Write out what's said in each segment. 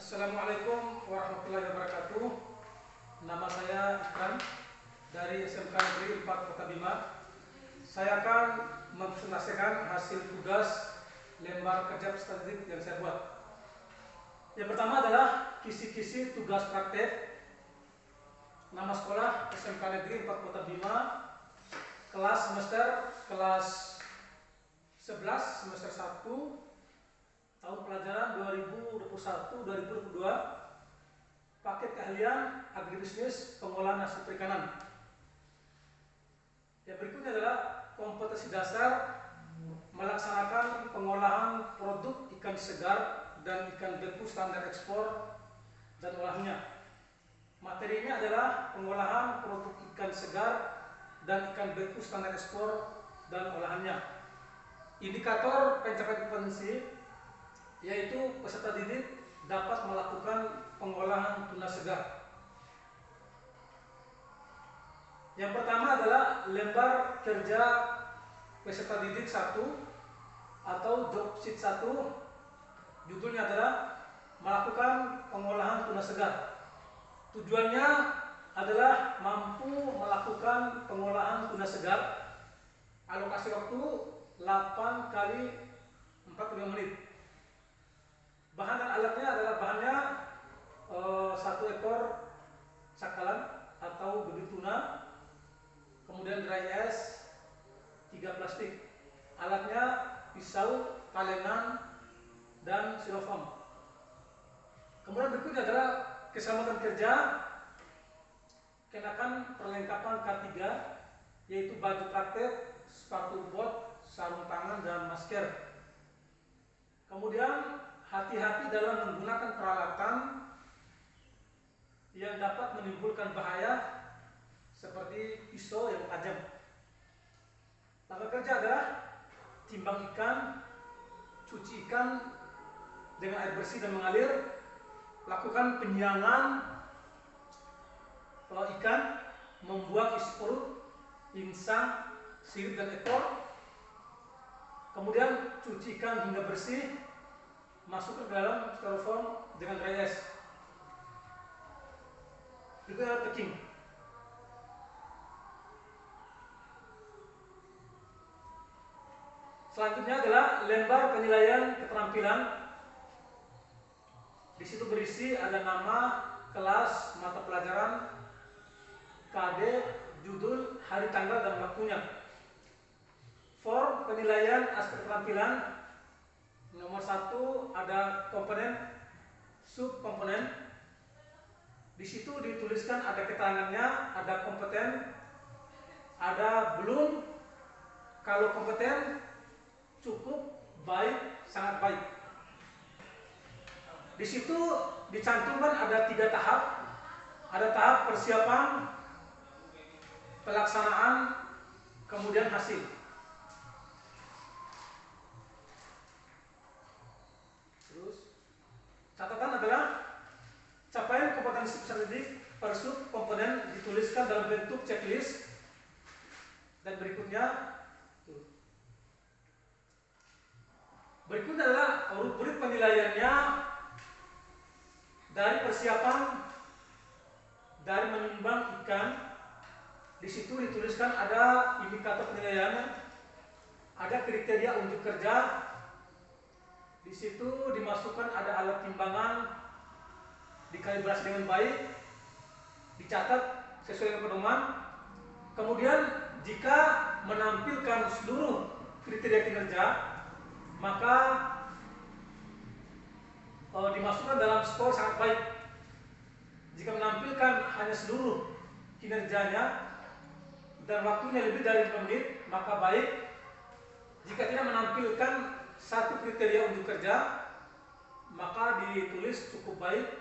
Assalamualaikum warahmatullahi wabarakatuh. Nama saya Ikran dari SMK Negeri 4 Kota Bima. Saya akan mempresentasikan hasil tugas lembar kerja statistik yang saya buat. Yang pertama adalah kisi-kisi tugas praktek. Nama sekolah SMK Negeri 4 Kota Bima, kelas semester kelas 11 semester 1 tahun pelajaran 2021-2022, paket keahlian agribisnis pengolahan hasil perikanan. Yang berikutnya adalah kompetensi dasar melaksanakan pengolahan produk ikan segar dan ikan beku standar ekspor dan olahnya. Materinya adalah pengolahan produk ikan segar dan ikan beku standar ekspor dan olahannya. Indikator pencapaian kompetensi yaitu peserta didik dapat melakukan pengolahan tuna segar. Yang pertama adalah lembar kerja peserta didik 1 atau job sheet 1. Judulnya adalah melakukan pengolahan tuna segar. Tujuannya adalah mampu melakukan pengolahan tuna segar. Alokasi waktu 8 kali 45 menit. Bahan dan alatnya adalah bahannya 1 ekor cakalang atau bibit tuna, kemudian dry ice 3 plastik. Alatnya pisau, kalenan, dan silofam. Kemudian berikutnya adalah keselamatan kerja. Kenakan perlengkapan K3 yaitu baju praktek, sepatu bot, sarung tangan, dan masker. Kemudian hati-hati dalam menggunakan peralatan yang dapat menimbulkan bahaya seperti pisau yang tajam. Langkah kerja adalah timbang ikan, cuci ikan dengan air bersih dan mengalir, lakukan penyiangan ikan, membuang isi perut, insang, sirip dan ekor, kemudian cuci ikan hingga bersih, masukkan ke dalam styrofoam dengan dry ice. Berikutnya packing. Selanjutnya adalah lembar penilaian keterampilan. Di situ berisi ada nama, kelas, mata pelajaran, KD, judul, hari, tanggal, dan waktunya. Form penilaian aspek keterampilan. Nomor 1 ada komponen, subkomponen. Di situ dituliskan ada keterangannya, ada kompeten, ada belum, kalau kompeten, cukup, baik, sangat baik. Di situ dicantumkan ada 3 tahap. Ada tahap persiapan, pelaksanaan, kemudian hasil. Catatan adalah capaian kompetensi peserta didik per sub komponen dituliskan dalam bentuk checklist dan berikutnya. Berikutnya adalah rubrik penilaiannya dari persiapan, dari menimbang ikan. Di situ dituliskan ada indikator penilaiannya, ada kriteria unjuk kerja. Di situ dimasukkan ada alat timbangan, dikalibrasi dengan baik, dicatat sesuai dengan pedoman. Kemudian jika menampilkan seluruh kriteria kinerja, maka dimasukkan dalam skor sangat baik. Jika menampilkan hanya seluruh kinerjanya dan waktunya lebih dari 5 menit, maka baik. Jika tidak menampilkan satu kriteria unjuk kerja, maka ditulis cukup baik.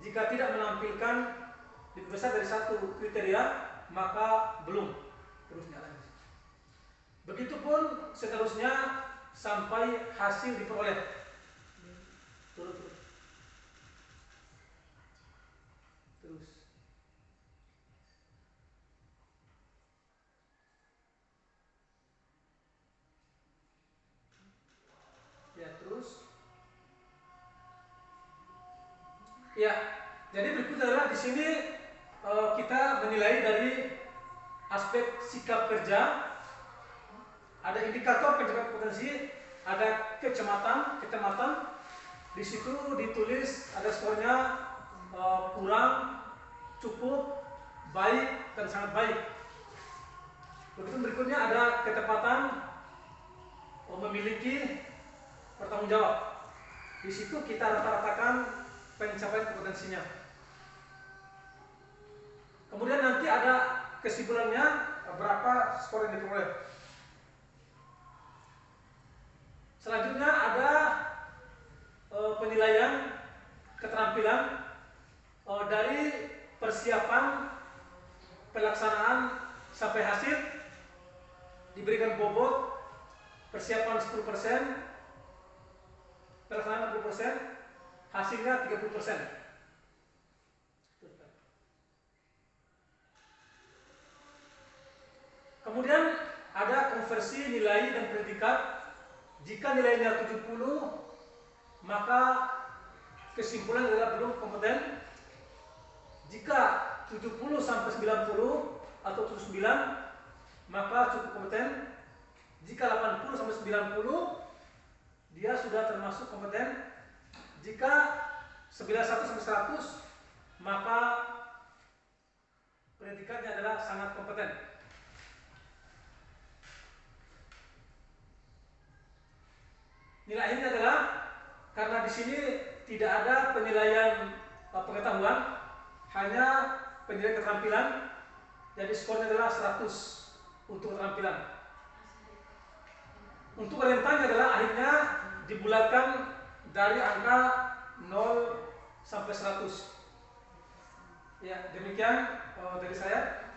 Jika tidak menampilkan lebih besar dari 1 kriteria, maka belum. Terusnya lagi. Begitupun seterusnya sampai hasil diperoleh. Terus. Ya, terus Ya, jadi berikut adalah di sini kita menilai dari aspek sikap kerja, ada indikator pencapaian kompetensi, ada kecamatan. Di situ ditulis ada skornya kurang, cukup, baik, dan sangat baik. Begitu berikutnya ada ketepatan, memiliki, bertanggung jawab. Di situ kita rata-ratakan pencapaian kompetensinya. Kemudian nanti ada kesimpulannya berapa skor yang diperoleh. Selanjutnya ada penilaian keterampilan dari persiapan pelaksanaan sampai hasil, diberikan bobot persiapan 10%, pelaksanaan 60%, hasilnya 30%. Kemudian ada konversi nilai dan predikat. Jika nilainya 70, maka kesimpulan adalah belum kompeten. Jika 70 sampai 90 atau 79, maka cukup kompeten. Jika 80 sampai 90, dia sudah termasuk kompeten. Jika 91 sampai 100, maka predikatnya adalah sangat kompeten. Nilai ini adalah karena di sini tidak ada penilaian pengetahuan, hanya penilaian keterampilan. Jadi skornya adalah 100 untuk keterampilan. Untuk rentannya adalah akhirnya dibulatkan dari angka 0 sampai 100. Ya, demikian dari saya.